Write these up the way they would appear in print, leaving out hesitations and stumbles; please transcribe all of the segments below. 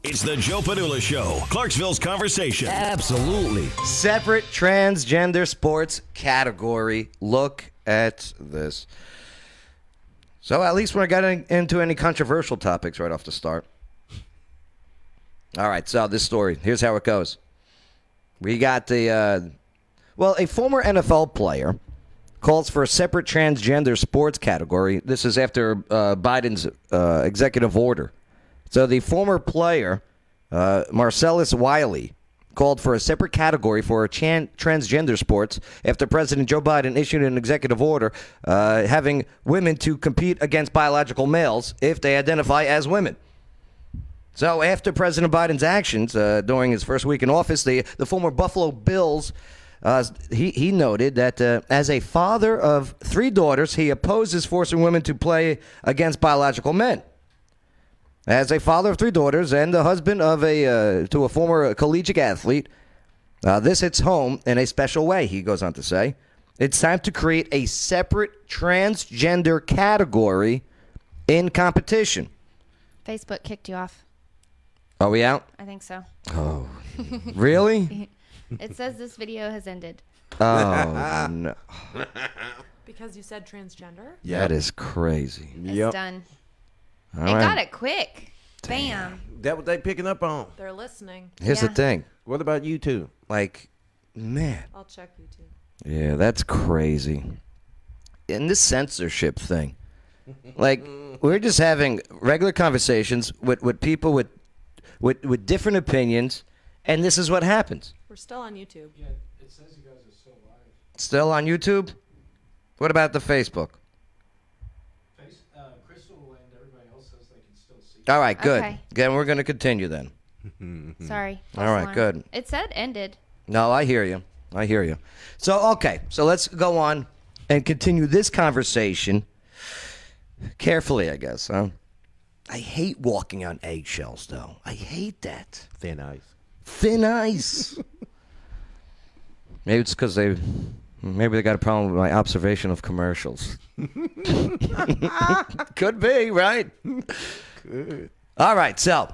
It's the Joe Padula Show, Clarksville's conversation. Absolutely. Separate transgender sports category. Look at this. So at least we're not getting into any controversial topics right off the start. All right, so this story, here's how it goes. We got a former NFL player calls for a separate transgender sports category. This is after Biden's executive order. So the former player, Marcellus Wiley, called for a separate category for transgender sports after President Joe Biden issued an executive order having women to compete against biological males if they identify as women. So after President Biden's actions during his first week in office, the former Buffalo Bills, he noted that as a father of 3 daughters, he opposes forcing women to play against biological men. As a father of 3 daughters and the husband of to a former collegiate athlete, this hits home in a special way, he goes on to say. It's time to create a separate transgender category in competition. Facebook kicked you off. Are we out? I think so. Oh, really? It says this video has ended. Oh, no. Because you said transgender? Yeah. That is crazy. It's done. All They right. got it quick. Bam. That what they picking up on. They're listening. Here's the Yeah. thing. What about you two? Like, man. I'll check you too. Yeah, that's crazy. And this censorship thing. Like, we're just having regular conversations with people with different opinions, and this is what happens. We're still on YouTube. Yeah, it says you guys are still live. Still on YouTube? What about the Facebook? Crystal and everybody else says they can still see. All right, good. Okay. Again, we're going to continue then. Sorry. All right, False alarm. good. It said ended. No, I hear you. I hear you. So, okay. So let's go on and continue this conversation carefully, I guess. Huh? I hate walking on eggshells, though. I hate that. Thin ice. Thin ice. Maybe it's because maybe they got a problem with my observation of commercials. Could be, right? Good. All right, so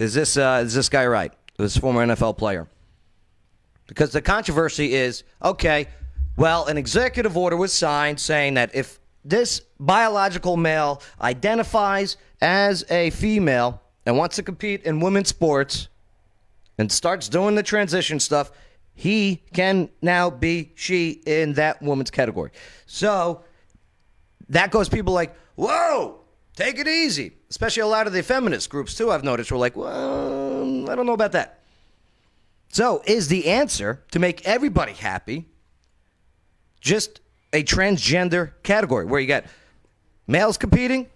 is this guy right? This former NFL player? Because the controversy is, okay, well, an executive order was signed saying that if this biological male identifies as a female and wants to compete in women's sports and starts doing the transition stuff, he can now be she in that woman's category. So that goes people like, whoa, take it easy. Especially a lot of the feminist groups, too, I've noticed, were like, well, I don't know about that. So is the answer to make everybody happy just a transgender category where you got males competing,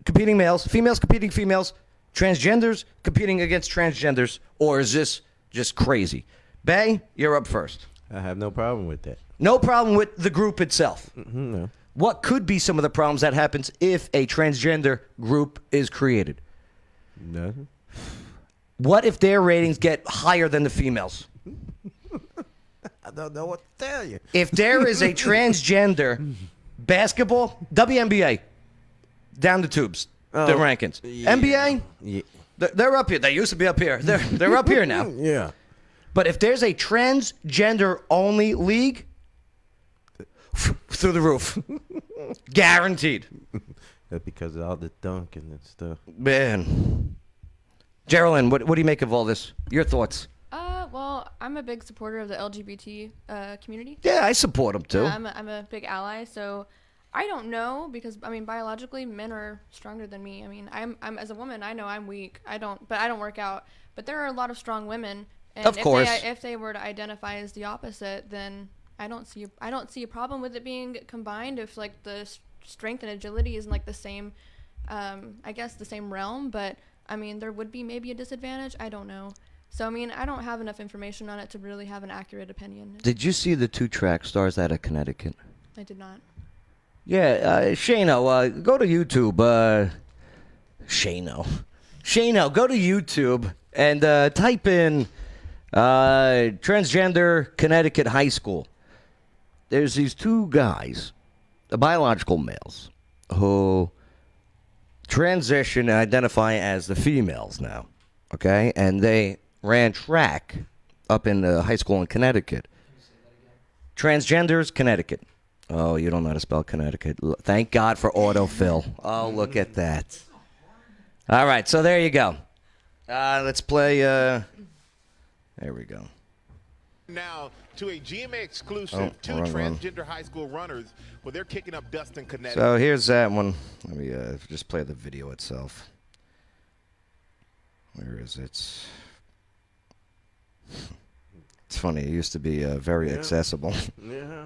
competing males, females competing females, transgenders competing against transgenders, or is this just crazy? Bay, you're up first. I have no problem with that. No problem with the group itself. No. What could be some of the problems that happens if a transgender group is created? Nothing. What if their ratings get higher than the females? I don't know what to tell you. If there is a transgender basketball, WNBA, down the tubes, the rankings. yeah. NBA, Yeah. they're up here. They used to be up here. They're up here now. Yeah. But if there's a transgender-only league, through the roof. Guaranteed. That's because of all the dunking and stuff. Man. Geraldine, what do you make of all this? Your thoughts? Well, I'm a big supporter of the LGBT community. Yeah, I support them too. I'm a big ally, so I don't know because I mean biologically men are stronger than me. I mean, I'm as a woman, I know I'm weak. I don't work out, but there are a lot of strong women. And Of course. if they were to identify as the opposite, then I don't see a problem with it being combined if like the strength and agility isn't like the same, I guess the same realm. But I mean, there would be maybe a disadvantage. I don't know. So I mean, I don't have enough information on it to really have an accurate opinion. Did you see the 2 track stars out of Connecticut? I did not. Yeah, Shano, go to YouTube. Shano, go to YouTube and type in transgender Connecticut high school. There's these 2 guys, biological males, who transition and identify as the females now, okay? And they ran track up in the high school in Connecticut. Transgenders, Connecticut. Oh, you don't know how to spell Connecticut. Thank God for autofill. Oh, look at that. All right, so there you go. Let's play. There we go. Now to a GMA exclusive, two transgender high school runners. Well, they're kicking up dust in Connecticut. So here's that one. Let me just play the video itself. Where is it? It's funny. It used to be very accessible. Yeah.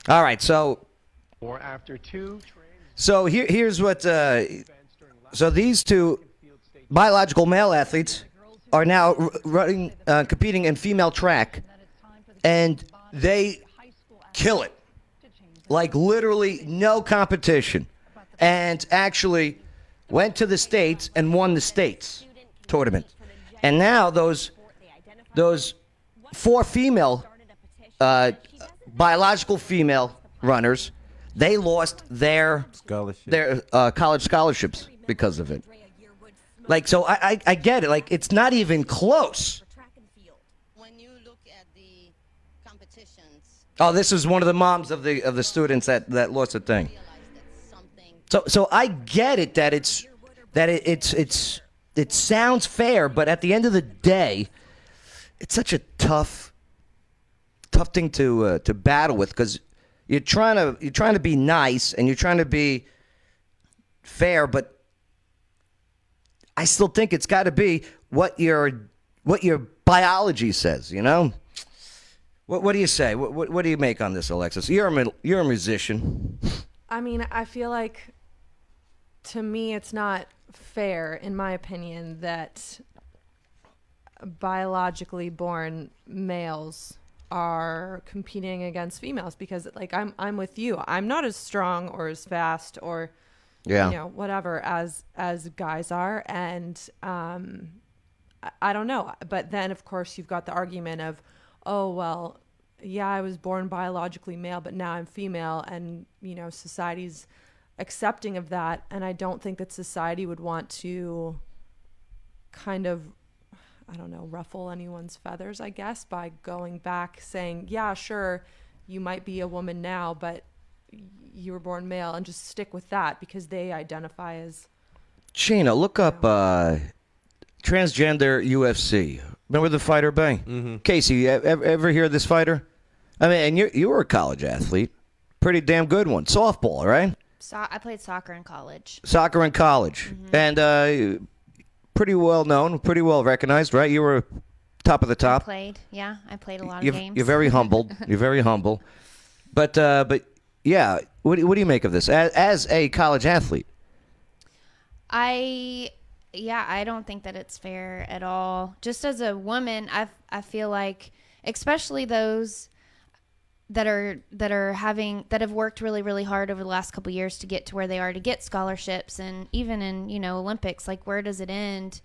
All right, so. Or after two. So here's what. So these two biological male athletes are now running, competing in female track, and they kill it. Like literally no competition, and actually went to the states and won the states tournament. And now those four female biological female runners, they lost their college scholarships because of it. Like, so I get it. Like, it's not even close. When you look at the competitions, Oh, this is one of the moms of the students that lost a thing. So I get it that it sounds fair, but at the end of the day, it's such a tough thing to battle with, because you're trying to be nice and you're trying to be fair, but I still think it's got to be what your biology says, you know? What do you say? What do you make on this, Alexis? You're a musician. I mean, I feel like, to me, it's not fair, in my opinion, that biologically born males are competing against females, because, like, I'm with you. I'm not as strong or as fast or whatever as guys are, and I don't know. But then, of course, you've got the argument of, oh, well, yeah, I was born biologically male, but now I'm female, and, society's accepting of that. And I don't think that society would want to kind of, I don't know, ruffle anyone's feathers, I guess, by going back saying, yeah, sure, you might be a woman now, but you were born male, and just stick with that because they identify as. Shayna, look up transgender UFC. Remember the fighter, Bay? Mm-hmm. Casey, ever hear of this fighter? I mean, and you were a college athlete, pretty damn good one. Softball, right? I played soccer in college. Soccer in college, and pretty well known, pretty well recognized, right? You were top of the top. I played a lot of games. You're very humbled. You're very humble, but yeah. What do you make of this as a college athlete? I don't think that it's fair at all. Just as a woman, I feel like, especially those that have worked really, really hard over the last couple of years to get to where they are, to get scholarships, and even in, Olympics, like, where does it end?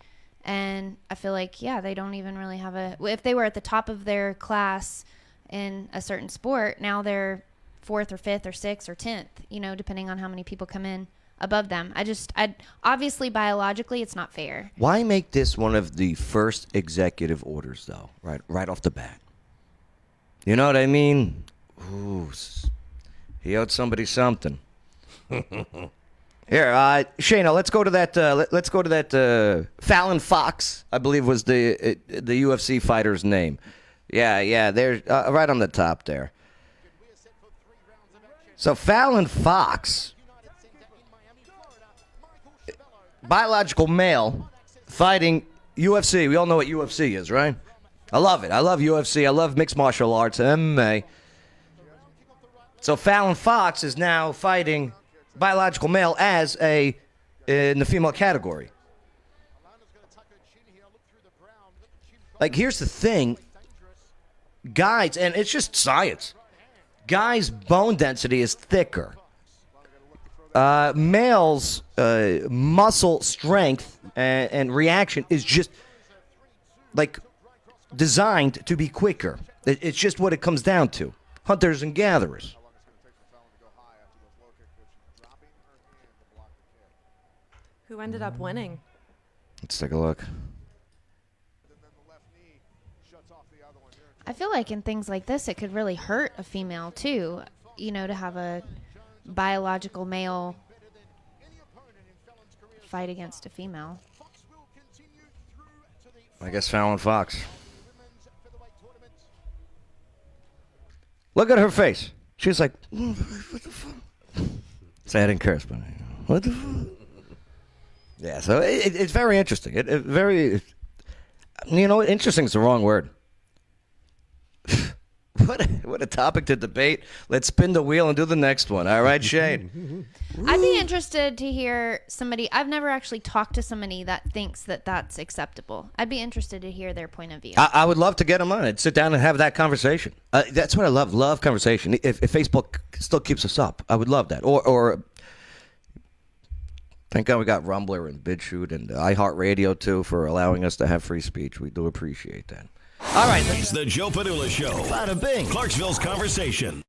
And I feel like, they don't even really have if they were at the top of their class in a certain sport, now they're 4th or 5th or 6th or 10th, depending on how many people come in above them. Obviously biologically it's not fair. Why make this one of the first executive orders, though, right off the bat? You know what I mean? Ooh, he owed somebody something. Here, Shayna, let's go to that. Fallon Fox, I believe, was the UFC fighter's name. Yeah, they're right on the top there. So Fallon Fox, biological male, fighting UFC. We all know what UFC is, right? I love it. I love UFC. I love mixed martial arts, MMA. So Fallon Fox is now fighting biological male in the female category. Like, here's the thing. Guys, and it's just science. Guys' bone density is thicker. Males' muscle strength and reaction is just, like, designed to be quicker. It's just what it comes down to. Hunters and gatherers. Who ended up winning? Let's take a look. I feel like in things like this, it could really hurt a female too. You know, to have a biological male fight against a female. I guess Fallon Fox. Look at her face. She's like, what the fuck? Say I didn't curse, but what the fuck? Yeah, so it's very interesting. It very, interesting is the wrong word. What a topic to debate. Let's spin the wheel and do the next one. All right, Shane? I'd be interested to hear somebody. I've never actually talked to somebody that thinks that that's acceptable. I'd be interested to hear their point of view. I would love to get them on. I'd sit down and have that conversation. That's what I love. Love conversation. If Facebook still keeps us up, I would love that. Or thank God we got Rumbler and BitChute and iHeartRadio, too, for allowing us to have free speech. We do appreciate that. All right. It's the Joe Padula Show. Bada bing. Clarksville's conversation.